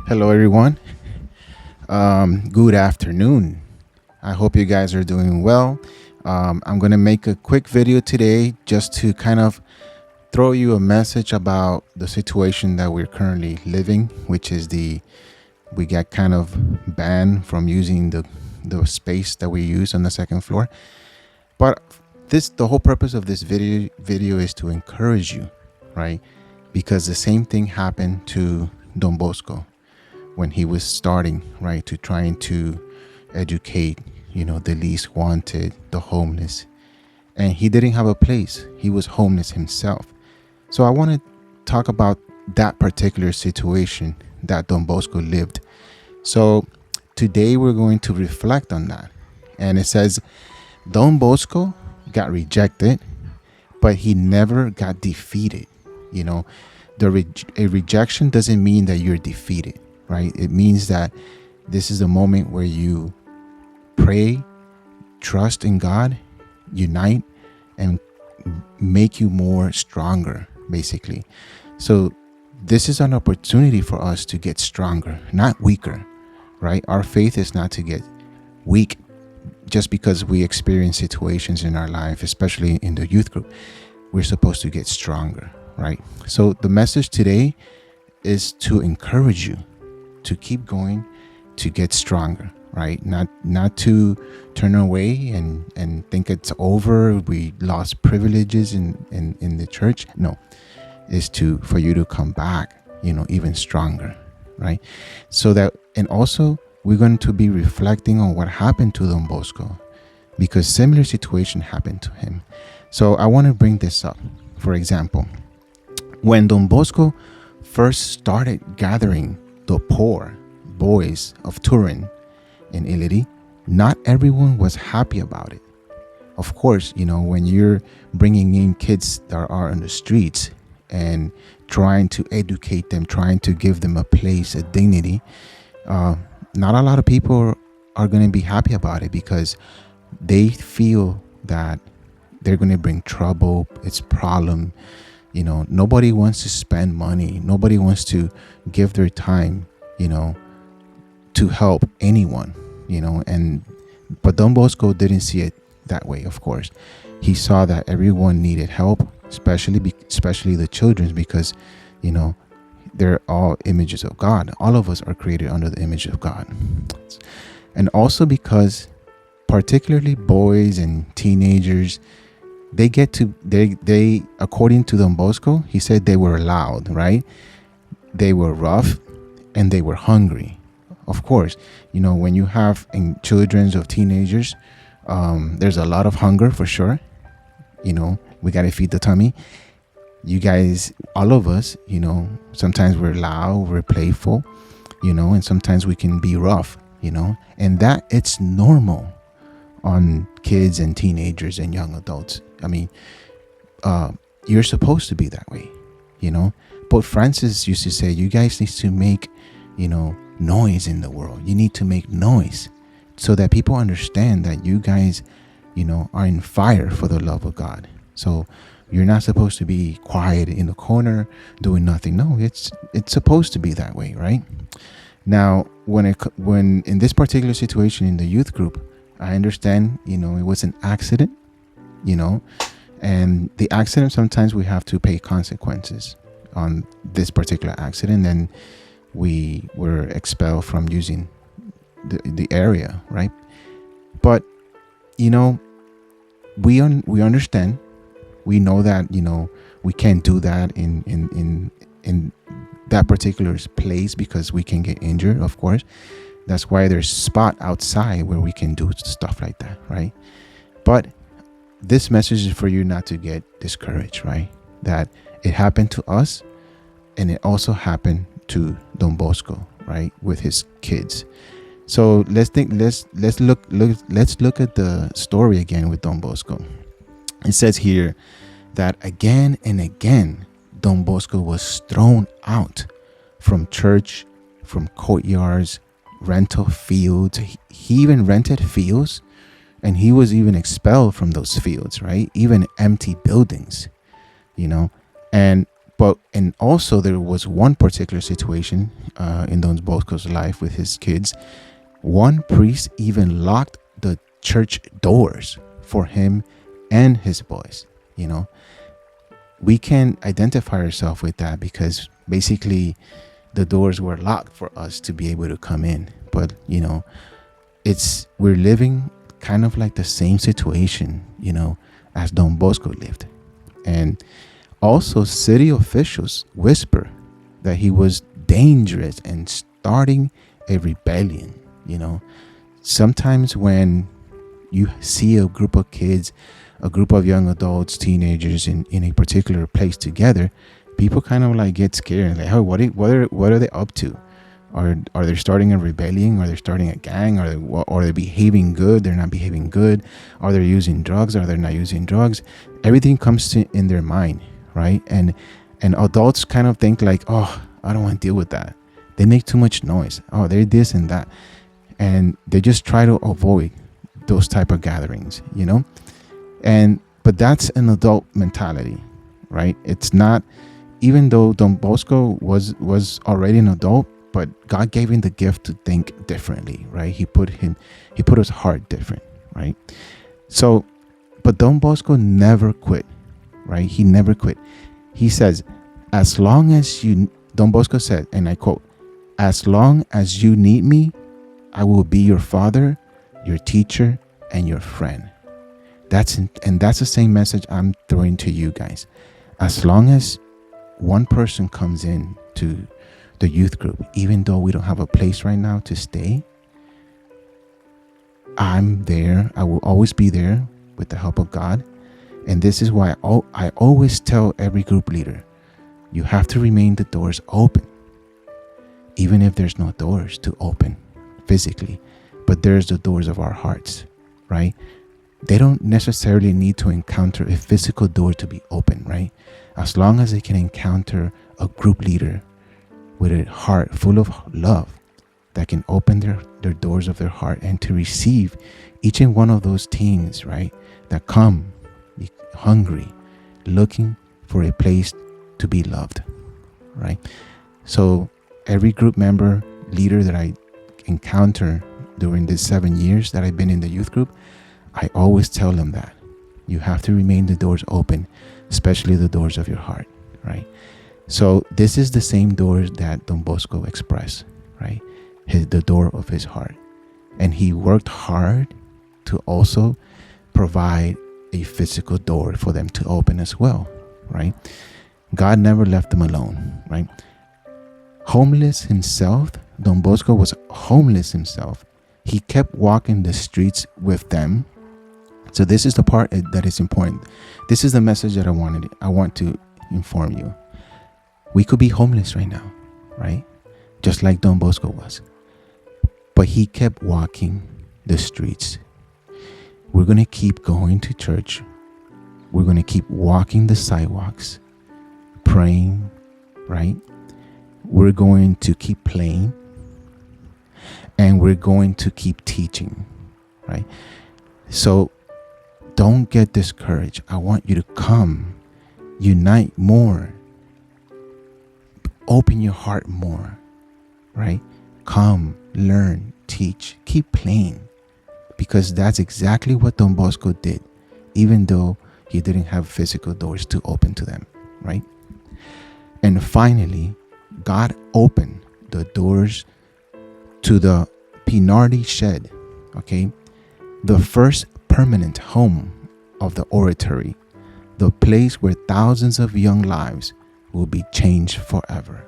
Hello, everyone. Good afternoon. I hope you guys are doing well. I'm going to make a quick video today just to kind of throw you a message about the situation that we're currently living, which is we got kind of banned from using the space that we use on the second floor. But the whole purpose of this video is to encourage you, right? Because the same thing happened to Don Bosco when he was starting, right, to trying to educate, the least wanted, the homeless. And he didn't have a place. He was homeless himself. So I want to talk about that particular situation that Don Bosco lived. So today we're going to reflect on that. And it says, Don Bosco got rejected, but he never got defeated. A rejection doesn't mean that you're defeated, right? It means that this is a moment where you pray, trust in God, unite, and make you more stronger, basically. So this is an opportunity for us to get stronger, not weaker, right? Our faith is not to get weak just because we experience situations in our life, especially in the youth group. We're supposed to get stronger, right? So the message today is to encourage you to keep going, to get stronger, right? Not to turn away and think it's over. We lost privileges in the church. No, is for you to come back, even stronger, right? So that, and also we're going to be reflecting on what happened to Don Bosco, because similar situation happened to him. So I want to bring this up. For example, when Don Bosco first started gathering the poor boys of Turin in Italy, not everyone was happy about it. Of course, when you're bringing in kids that are on the streets and trying to educate them, trying to give them a place, a dignity, not a lot of people are going to be happy about it, because they feel that they're going to bring trouble. It's problem. Nobody wants to spend money. Nobody wants to give their time, to help anyone, but Don Bosco didn't see it that way. Of course, he saw that everyone needed help, especially the children, because, they're all images of God. All of us are created under the image of God. And also because particularly boys and teenagers, they according to Don Bosco, he said they were loud, right? They were rough and they were hungry. Of course, when you have children or teenagers, there's a lot of hunger for sure. We got to feed the tummy. You guys, all of us, sometimes we're loud, we're playful, and sometimes we can be rough, and that it's normal on kids and teenagers and young adults. I mean, you're supposed to be that way, Pope Francis used to say, you guys need to make, noise in the world. You need to make noise so that people understand that you guys, are in fire for the love of God. So you're not supposed to be quiet in the corner doing nothing. No, it's supposed to be that way, right? Now, when in this particular situation in the youth group, I understand, it was an accident, and the accident, sometimes we have to pay consequences on this particular accident, and we were expelled from using the area, right? But, we understand. We know that, we can't do that in that particular place, because we can get injured, of course. That's why there's spot outside where we can do stuff like that, right? But this message is for you not to get discouraged, right? That it happened to us, and it also happened to Don Bosco, right, with his kids. So let's look at the story again with Don Bosco. It says here that again and again, Don Bosco was thrown out from church, from courtyards, rental fields. He even rented fields, and he was even expelled from those fields, right? Even empty buildings, and But and also there was one particular situation in Don Bosco's life with his kids. One priest even locked the church doors for him and his boys. You know, we can identify ourselves with that because basically the doors were locked for us to be able to come in. But you know, we're living kind of like the same situation, you know, as Don Bosco lived. And also city officials whisper that he was dangerous and starting a rebellion. You know, sometimes when you see a group of kids, a group of young adults, teenagers in a particular place together, people kind of like get scared, like, oh, what are they up to? Are they starting a rebellion? Are they starting a gang? Are they behaving good? They're not behaving good. Are they using drugs? Are they not using drugs? Everything comes to in their mind, right? And adults kind of think like, oh, I don't want to deal with that. They make too much noise. Oh, they're this and that, and they just try to avoid those type of gatherings, you know. But that's an adult mentality, right? It's not. Even though Don Bosco was already an adult, but God gave him the gift to think differently, right? He put his heart different, right? So, but Don Bosco never quit, right? He never quit. He says, as long as Don Bosco said, and I quote, as long as you need me, I will be your father, your teacher, and your friend. That's the same message I'm throwing to you guys. As long as one person comes in to the youth group, even though we don't have a place right now to stay, I'm there. I will always be there with the help of God. And this is why I always tell every group leader, you have to remain the doors open, even if there's no doors to open physically, but there's the doors of our hearts, right? They don't necessarily need to encounter a physical door to be open, right? As long as they can encounter a group leader with a heart full of love that can open their doors of their heart and to receive each and one of those teens, right, that come hungry, looking for a place to be loved, right? So every group member, leader that I encounter during these 7 years that I've been in the youth group, I always tell them that you have to remain the doors open, especially the doors of your heart, right? So this is the same doors that Don Bosco expressed, right? The door of his heart. And he worked hard to also provide a physical door for them to open as well, right? God never left them alone, right? Homeless himself, Don Bosco was homeless himself. He kept walking the streets with them. So this is the part that is important. This is the message that I want to inform you. We could be homeless right now, right? Just like Don Bosco was. But he kept walking the streets. We're going to keep going to church. We're going to keep walking the sidewalks, praying, right? We're going to keep playing. And we're going to keep teaching, right? So don't get discouraged. I want you to come, unite more, open your heart more, right? Come, learn, teach, keep playing, because that's exactly what Don Bosco did, even though he didn't have physical doors to open to them, right? And finally, God opened the doors to the Pinardi shed, okay? The first permanent home of the oratory, the place where thousands of young lives will be changed forever.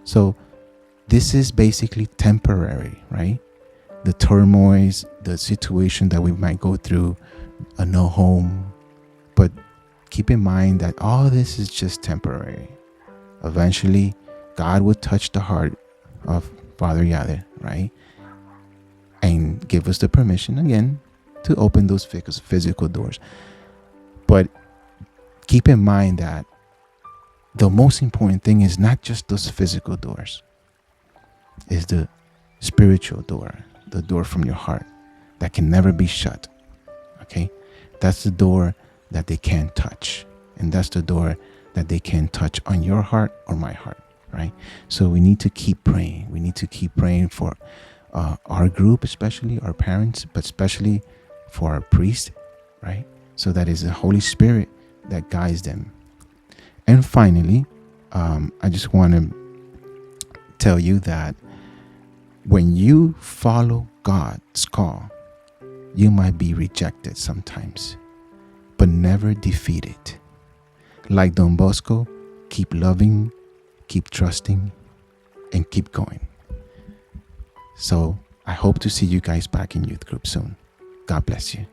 So this is basically temporary, right? The turmoils, the situation that we might go through, a no home, but keep in mind that all this is just temporary. Eventually, God will touch the heart of Father Yade, right? And give us the permission again to open those physical doors. But keep in mind that the most important thing is not just those physical doors. It's the spiritual door, the door from your heart that can never be shut. Okay? That's the door that they can't touch. And that's the door that they can touch on your heart or my heart, right? So we need to keep praying. We need to keep praying for our group, especially our parents, but especially for our priest, right? So that is the Holy Spirit that guides them. And finally, I just want to tell you that when you follow God's call, you might be rejected sometimes, but never defeated. Like Don Bosco, keep loving, keep trusting, and keep going. So I hope to see you guys back in youth group soon. God bless you.